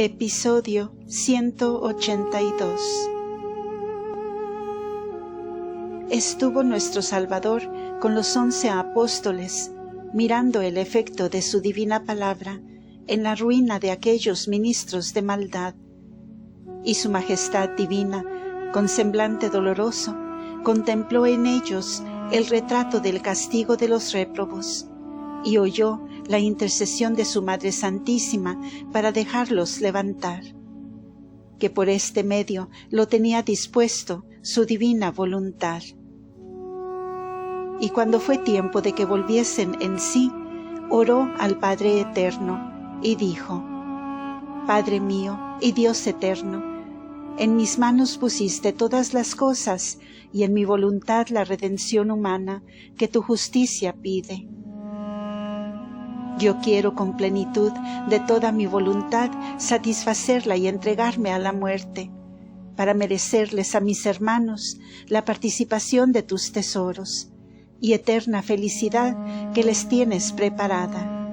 Episodio 182. Estuvo nuestro Salvador con los 11 apóstoles, mirando el efecto de su divina palabra en la ruina de aquellos ministros de maldad. Y su majestad divina, con semblante doloroso, contempló en ellos el retrato del castigo de los réprobos, y oyó la intercesión de su Madre Santísima para dejarlos levantar, que por este medio lo tenía dispuesto su divina voluntad. Y cuando fue tiempo de que volviesen en sí, oró al Padre Eterno y dijo: Padre mío y Dios eterno, en mis manos pusiste todas las cosas y en mi voluntad la redención humana que tu justicia pide. Yo quiero con plenitud de toda mi voluntad satisfacerla y entregarme a la muerte, para merecerles a mis hermanos la participación de tus tesoros y eterna felicidad que les tienes preparada.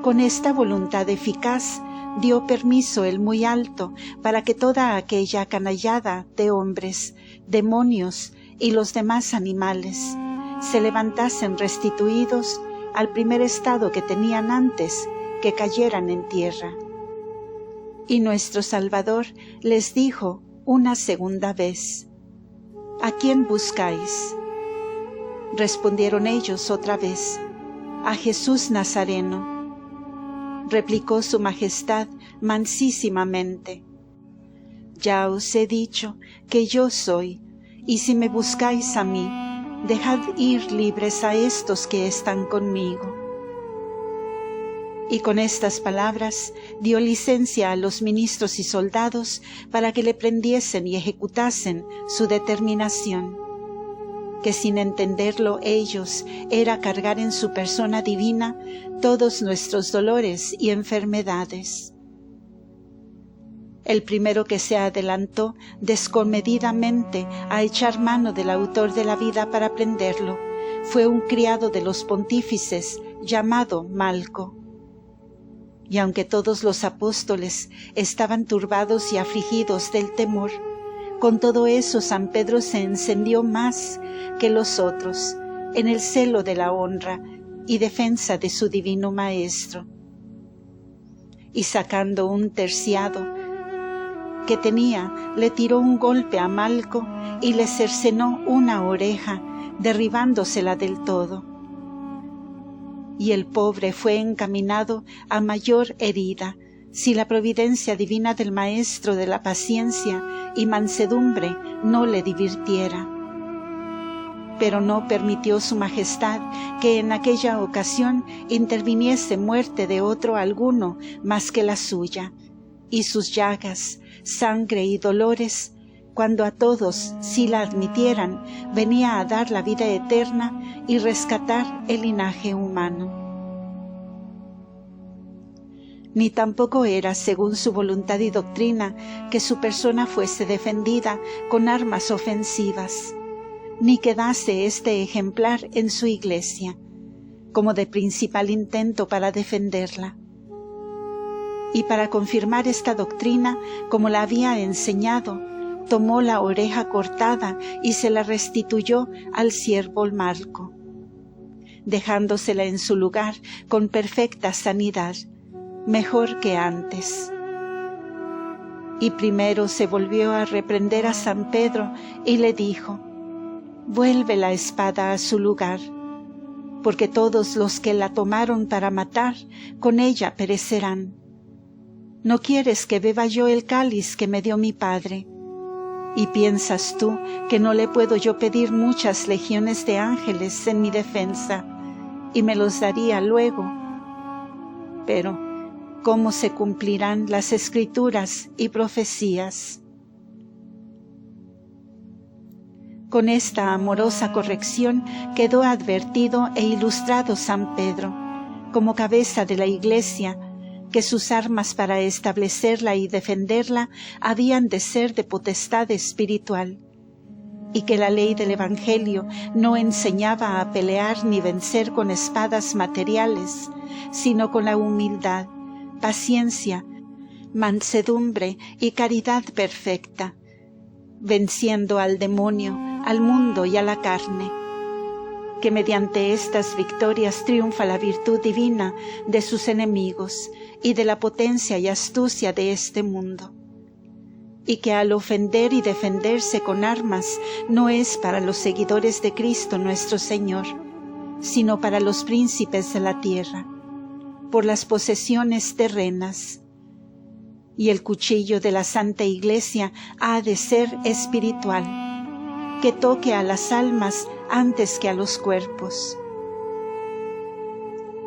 Con esta voluntad eficaz dio permiso el Muy Alto para que toda aquella canallada de hombres, demonios y los demás animales se levantasen restituidos al primer estado que tenían antes que cayeran en tierra. Y nuestro Salvador les dijo una segunda vez: ¿A quién buscáis? Respondieron ellos otra vez: a Jesús Nazareno. Replicó su Majestad mansísimamente: Ya os he dicho que yo soy, y si me buscáis a mí, dejad ir libres a estos que están conmigo. Y con estas palabras dio licencia a los ministros y soldados para que le prendiesen y ejecutasen su determinación, que sin entenderlo ellos era cargar en su persona divina todos nuestros dolores y enfermedades. El primero que se adelantó descomedidamente a echar mano del autor de la vida para prenderlo fue un criado de los pontífices llamado Malco. Y aunque todos los apóstoles estaban turbados y afligidos del temor, con todo eso San Pedro se encendió más que los otros en el celo de la honra y defensa de su divino Maestro. Y sacando un terciado que tenía, le tiró un golpe a Malco y le cercenó una oreja, derribándosela del todo. Y el pobre fue encaminado a mayor herida, si la providencia divina del Maestro de la paciencia y mansedumbre no le divirtiera. Pero no permitió su Majestad que en aquella ocasión interviniese muerte de otro alguno más que la suya, y sus llagas, sangre y dolores, cuando a todos, si la admitieran, venía a dar la vida eterna y rescatar el linaje humano. Ni tampoco era según su voluntad y doctrina que su persona fuese defendida con armas ofensivas, ni quedase este ejemplar en su iglesia, como de principal intento para defenderla. Y para confirmar esta doctrina, como la había enseñado, tomó la oreja cortada y se la restituyó al siervo Malco, dejándosela en su lugar con perfecta sanidad, mejor que antes. Y primero se volvió a reprender a San Pedro y le dijo: Vuelve la espada a su lugar, porque todos los que la tomaron para matar, con ella perecerán. ¿No quieres que beba yo el cáliz que me dio mi Padre? ¿Y piensas tú que no le puedo yo pedir muchas legiones de ángeles en mi defensa, y me los daría luego? Pero, ¿cómo se cumplirán las Escrituras y profecías? Con esta amorosa corrección quedó advertido e ilustrado San Pedro, como cabeza de la Iglesia, que sus armas para establecerla y defenderla habían de ser de potestad espiritual, y que la ley del Evangelio no enseñaba a pelear ni vencer con espadas materiales, sino con la humildad, paciencia, mansedumbre y caridad perfecta, venciendo al demonio, al mundo y a la carne. Que mediante estas victorias triunfa la virtud divina de sus enemigos y de la potencia y astucia de este mundo. Y que al ofender y defenderse con armas no es para los seguidores de Cristo nuestro Señor, sino para los príncipes de la tierra, por las posesiones terrenas. Y el cuchillo de la Santa Iglesia ha de ser espiritual, que toque a las almas antes que a los cuerpos.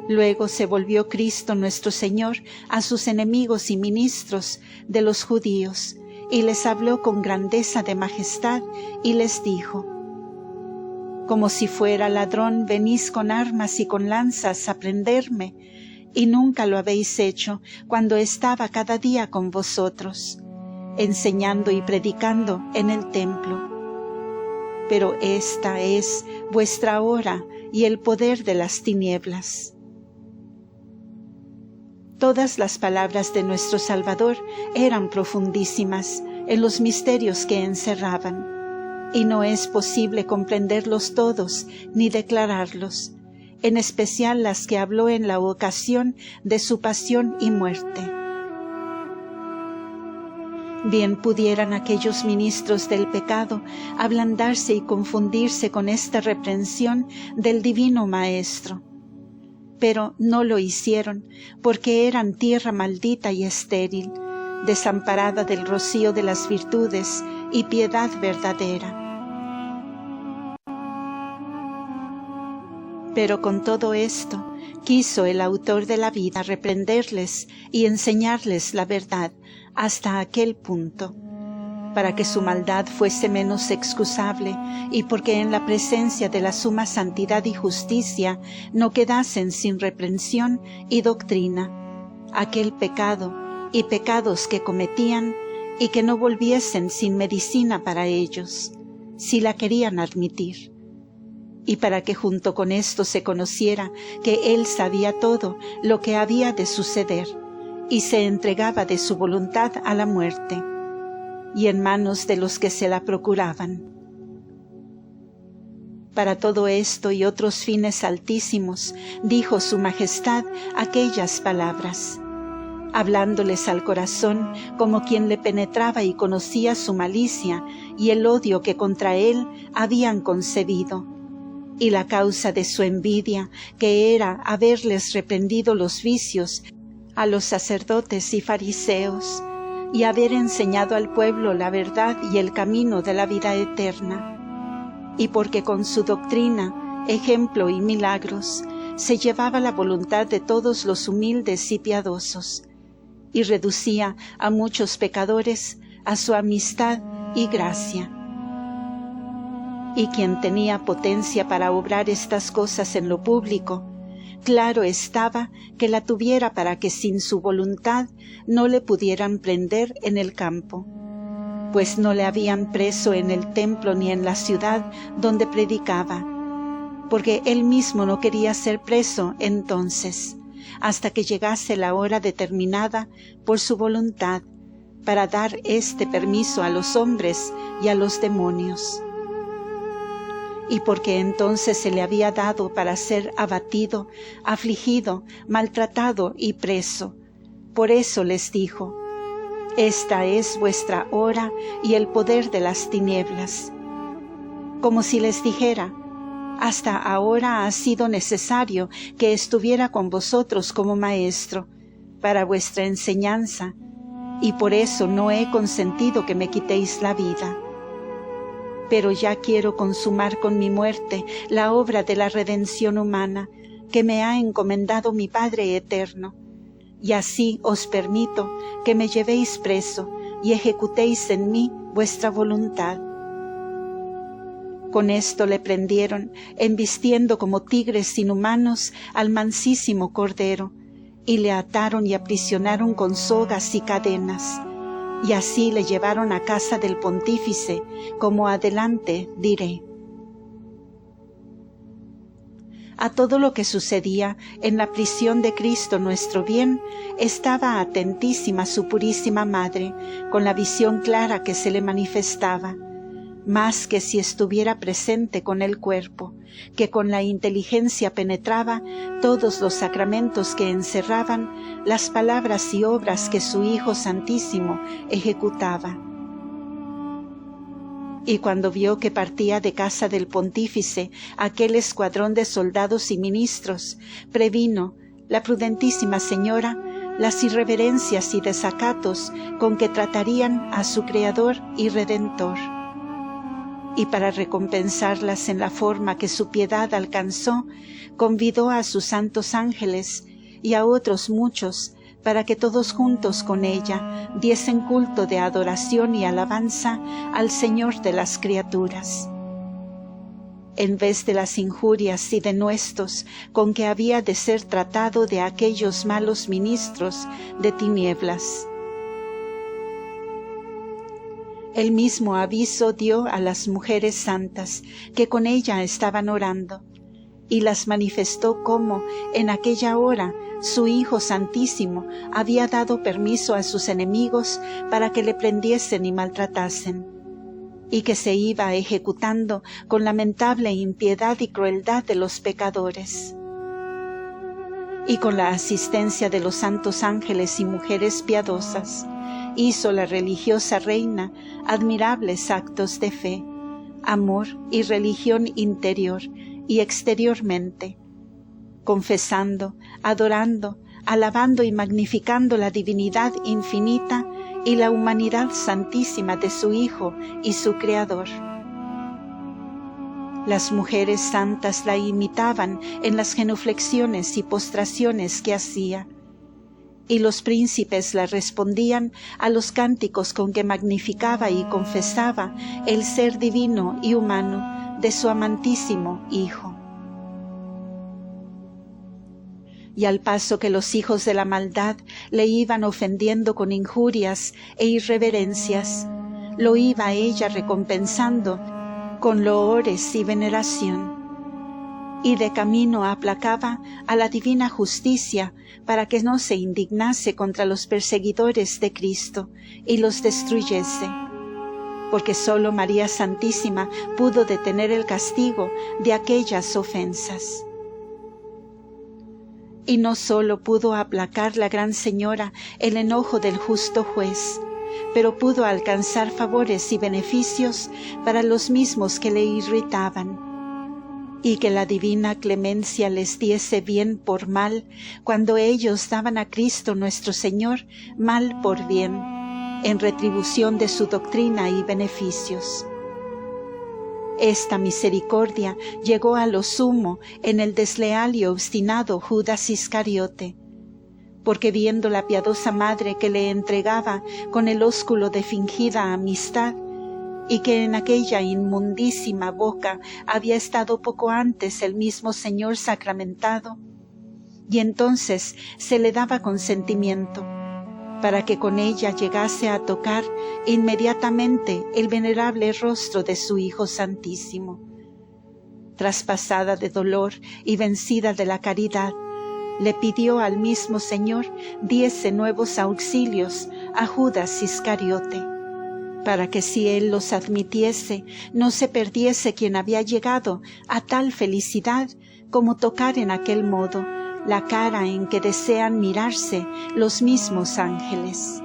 Luego se volvió Cristo nuestro Señor a sus enemigos y ministros de los judíos, y les habló con grandeza de majestad, y les dijo: como si fuera ladrón venís con armas y con lanzas a prenderme, y nunca lo habéis hecho cuando estaba cada día con vosotros, enseñando y predicando en el templo. Pero esta es vuestra hora y el poder de las tinieblas. Todas las palabras de nuestro Salvador eran profundísimas en los misterios que encerraban, y no es posible comprenderlos todos ni declararlos, en especial las que habló en la ocasión de su pasión y muerte. Bien pudieran aquellos ministros del pecado ablandarse y confundirse con esta reprensión del Divino Maestro, pero no lo hicieron, porque eran tierra maldita y estéril, desamparada del rocío de las virtudes y piedad verdadera. Pero con todo esto, quiso el autor de la vida reprenderles y enseñarles la verdad hasta aquel punto, para que su maldad fuese menos excusable y porque en la presencia de la suma santidad y justicia no quedasen sin reprensión y doctrina aquel pecado y pecados que cometían, y que no volviesen sin medicina para ellos, si la querían admitir. Y para que junto con esto se conociera que Él sabía todo lo que había de suceder, y se entregaba de su voluntad a la muerte, y en manos de los que se la procuraban. Para todo esto y otros fines altísimos, dijo su Majestad aquellas palabras, hablándoles al corazón como quien le penetraba y conocía su malicia y el odio que contra él habían concebido, y la causa de su envidia, que era haberles reprendido los vicios a los sacerdotes y fariseos, y haber enseñado al pueblo la verdad y el camino de la vida eterna, y porque con su doctrina, ejemplo y milagros, se llevaba la voluntad de todos los humildes y piadosos, y reducía a muchos pecadores a su amistad y gracia. Y quien tenía potencia para obrar estas cosas en lo público, claro estaba que la tuviera para que sin su voluntad no le pudieran prender en el campo, pues no le habían preso en el templo ni en la ciudad donde predicaba, porque él mismo no quería ser preso entonces, hasta que llegase la hora determinada por su voluntad, para dar este permiso a los hombres y a los demonios. Y porque entonces se le había dado para ser abatido, afligido, maltratado y preso. Por eso les dijo: esta es vuestra hora y el poder de las tinieblas. Como si les dijera: hasta ahora ha sido necesario que estuviera con vosotros como maestro, para vuestra enseñanza, y por eso no he consentido que me quitéis la vida. Pero ya quiero consumar con mi muerte la obra de la redención humana que me ha encomendado mi Padre Eterno, y así os permito que me llevéis preso y ejecutéis en mí vuestra voluntad. Con esto le prendieron, embistiendo como tigres inhumanos al mansísimo Cordero, y le ataron y aprisionaron con sogas y cadenas, y así le llevaron a casa del pontífice, como adelante diré. A todo lo que sucedía en la prisión de Cristo nuestro bien, estaba atentísima su purísima Madre, con la visión clara que se le manifestaba, más que si estuviera presente con el cuerpo, que con la inteligencia penetraba todos los sacramentos que encerraban las palabras y obras que su Hijo Santísimo ejecutaba. Y cuando vio que partía de casa del pontífice aquel escuadrón de soldados y ministros, previno la prudentísima señora las irreverencias y desacatos con que tratarían a su Creador y Redentor. Y para recompensarlas en la forma que su piedad alcanzó, convidó a sus santos ángeles y a otros muchos, para que todos juntos con ella diesen culto de adoración y alabanza al Señor de las criaturas. En vez de las injurias y denuestos con que había de ser tratado de aquellos malos ministros de tinieblas. El mismo aviso dio a las mujeres santas que con ella estaban orando, y las manifestó cómo en aquella hora su Hijo Santísimo había dado permiso a sus enemigos para que le prendiesen y maltratasen, y que se iba ejecutando con lamentable impiedad y crueldad de los pecadores. Y con la asistencia de los santos ángeles y mujeres piadosas, hizo la religiosa reina admirables actos de fe, amor y religión interior y exteriormente, confesando, adorando, alabando y magnificando la divinidad infinita y la humanidad santísima de su Hijo y su Creador. Las mujeres santas la imitaban en las genuflexiones y postraciones que hacía, y los príncipes la respondían a los cánticos con que magnificaba y confesaba el ser divino y humano de su amantísimo Hijo. Y al paso que los hijos de la maldad le iban ofendiendo con injurias e irreverencias, lo iba ella recompensando con loores y veneración, y de camino aplacaba a la divina justicia para que no se indignase contra los perseguidores de Cristo y los destruyese, porque sólo María Santísima pudo detener el castigo de aquellas ofensas. Y no sólo pudo aplacar la Gran Señora el enojo del justo juez, pero pudo alcanzar favores y beneficios para los mismos que le irritaban, y que la divina clemencia les diese bien por mal, cuando ellos daban a Cristo nuestro Señor mal por bien, en retribución de su doctrina y beneficios. Esta misericordia llegó a lo sumo en el desleal y obstinado Judas Iscariote, porque viendo la piadosa madre que le entregaba con el ósculo de fingida amistad, y que en aquella inmundísima boca había estado poco antes el mismo Señor sacramentado, y entonces se le daba consentimiento, para que con ella llegase a tocar inmediatamente el venerable rostro de su Hijo Santísimo. Traspasada de dolor y vencida de la caridad, le pidió al mismo Señor diese nuevos auxilios a Judas Iscariote, para que si él los admitiese, no se perdiese quien había llegado a tal felicidad como tocar en aquel modo la cara en que desean mirarse los mismos ángeles.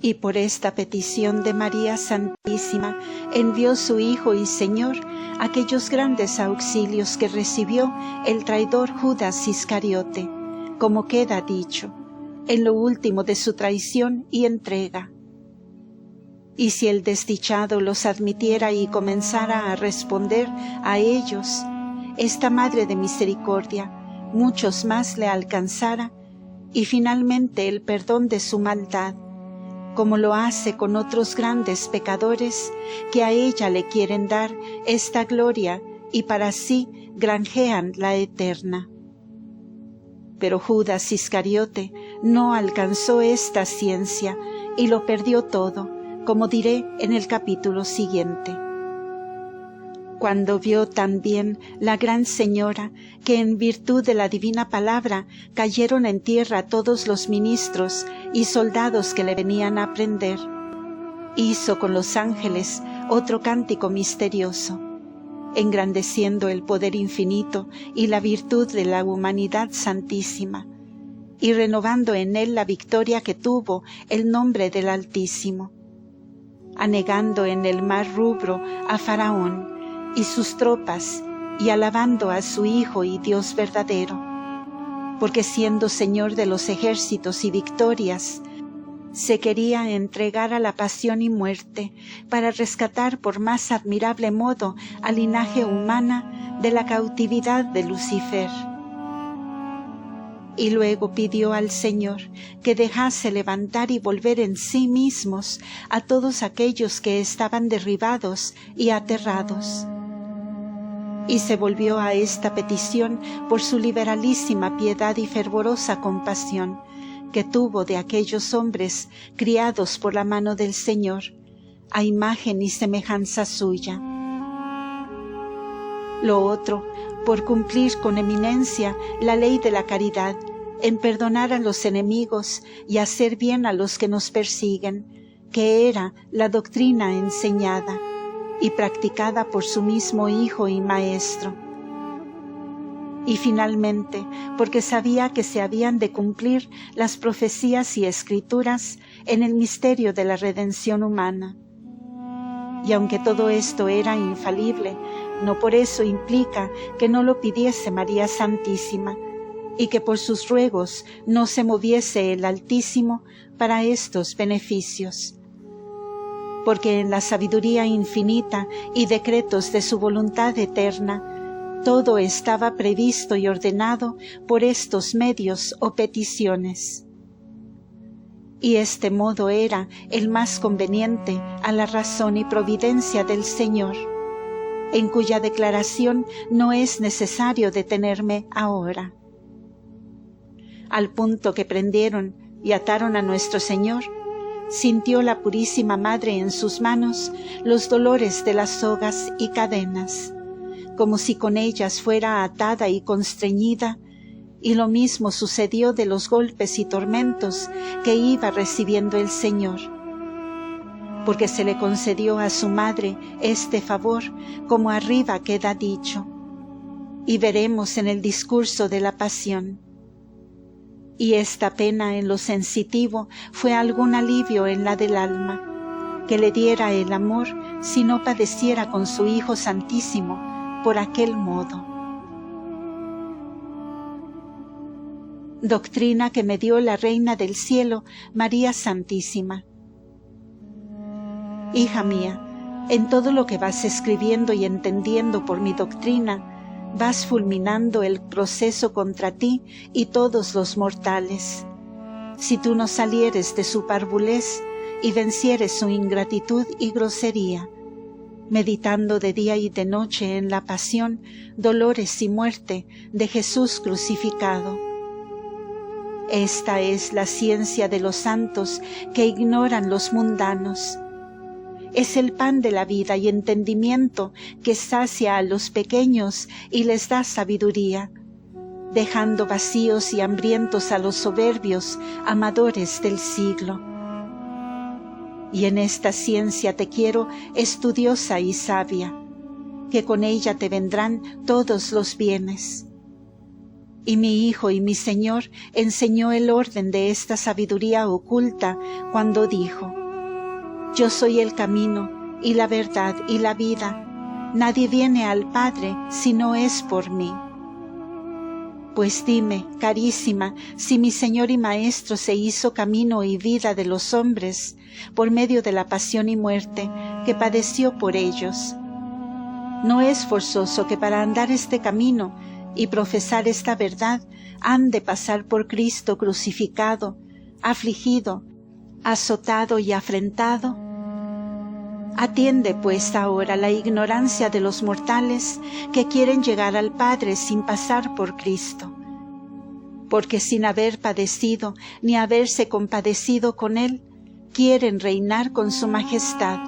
Y por esta petición de María Santísima envió su Hijo y Señor aquellos grandes auxilios que recibió el traidor Judas Iscariote, como queda dicho, en lo último de su traición y entrega. Y si el desdichado los admitiera y comenzara a responder a ellos, esta Madre de Misericordia muchos más le alcanzara, y finalmente el perdón de su maldad, como lo hace con otros grandes pecadores que a ella le quieren dar esta gloria y para sí granjean la eterna. Pero Judas Iscariote no alcanzó esta ciencia y lo perdió todo, como diré en el capítulo siguiente. Cuando vio también la Gran Señora que en virtud de la divina palabra cayeron en tierra todos los ministros y soldados que le venían a prender, hizo con los ángeles otro cántico misterioso, engrandeciendo el poder infinito y la virtud de la humanidad santísima, y renovando en él la victoria que tuvo el nombre del Altísimo, anegando en el mar rubro a Faraón y sus tropas, y alabando a su Hijo y Dios verdadero, porque siendo Señor de los ejércitos y victorias, se quería entregar a la pasión y muerte para rescatar por más admirable modo al linaje humana de la cautividad de Lucifer. Y luego pidió al Señor que dejase levantar y volver en sí mismos a todos aquellos que estaban derribados y aterrados. Y se volvió a esta petición por su liberalísima piedad y fervorosa compasión que tuvo de aquellos hombres criados por la mano del Señor, a imagen y semejanza suya. Lo otro, por cumplir con eminencia la ley de la caridad, en perdonar a los enemigos y hacer bien a los que nos persiguen, que era la doctrina enseñada y practicada por su mismo Hijo y Maestro. Y finalmente, porque sabía que se habían de cumplir las profecías y escrituras en el misterio de la redención humana. Y aunque todo esto era infalible, no por eso implica que no lo pidiese María Santísima, y que por sus ruegos no se moviese el Altísimo para estos beneficios. Porque en la sabiduría infinita y decretos de su voluntad eterna, todo estaba previsto y ordenado por estos medios o peticiones. Y este modo era el más conveniente a la razón y providencia del Señor, en cuya declaración no es necesario detenerme ahora. Al punto que prendieron y ataron a nuestro Señor, sintió la Purísima Madre en sus manos los dolores de las sogas y cadenas, como si con ellas fuera atada y constreñida, y lo mismo sucedió de los golpes y tormentos que iba recibiendo el Señor, porque se le concedió a su Madre este favor, como arriba queda dicho, y veremos en el discurso de la Pasión. Y esta pena en lo sensitivo fue algún alivio en la del alma, que le diera el amor si no padeciera con su Hijo Santísimo por aquel modo. Doctrina que me dio la Reina del Cielo, María Santísima. Hija mía, en todo lo que vas escribiendo y entendiendo por mi doctrina, vas fulminando el proceso contra ti y todos los mortales. Si tú no salieres de su parvulez y vencieres su ingratitud y grosería, meditando de día y de noche en la pasión, dolores y muerte de Jesús crucificado. Esta es la ciencia de los santos que ignoran los mundanos. Es el pan de la vida y entendimiento que sacia a los pequeños y les da sabiduría, dejando vacíos y hambrientos a los soberbios amadores del siglo. Y en esta ciencia te quiero estudiosa y sabia, que con ella te vendrán todos los bienes. Y mi Hijo y mi Señor enseñó el orden de esta sabiduría oculta cuando dijo: Yo soy el camino, y la verdad, y la vida. Nadie viene al Padre si no es por mí. Pues dime, carísima, si mi Señor y Maestro se hizo camino y vida de los hombres, por medio de la pasión y muerte que padeció por ellos. No es forzoso que para andar este camino y profesar esta verdad han de pasar por Cristo crucificado, afligido, azotado y afrentado. Atiende pues ahora la ignorancia de los mortales que quieren llegar al Padre sin pasar por Cristo. porque sin haber padecido ni haberse compadecido con Él, quieren reinar con su majestad,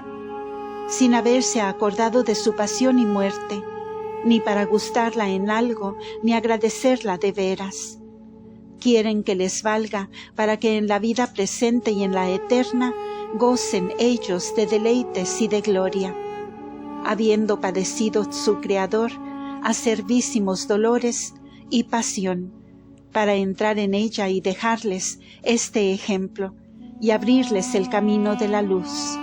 sin haberse acordado de su pasión y muerte, ni para gustarla en algo, ni agradecerla de veras. Quieren que les valga para que en la vida presente y en la eterna gocen ellos de deleites y de gloria, habiendo padecido su Creador acervísimos dolores y pasión, para entrar en ella y dejarles este ejemplo y abrirles el camino de la luz.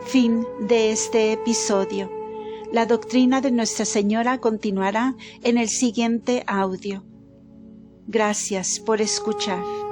Fin de este episodio. La doctrina de Nuestra Señora continuará en el siguiente audio. Gracias por escuchar.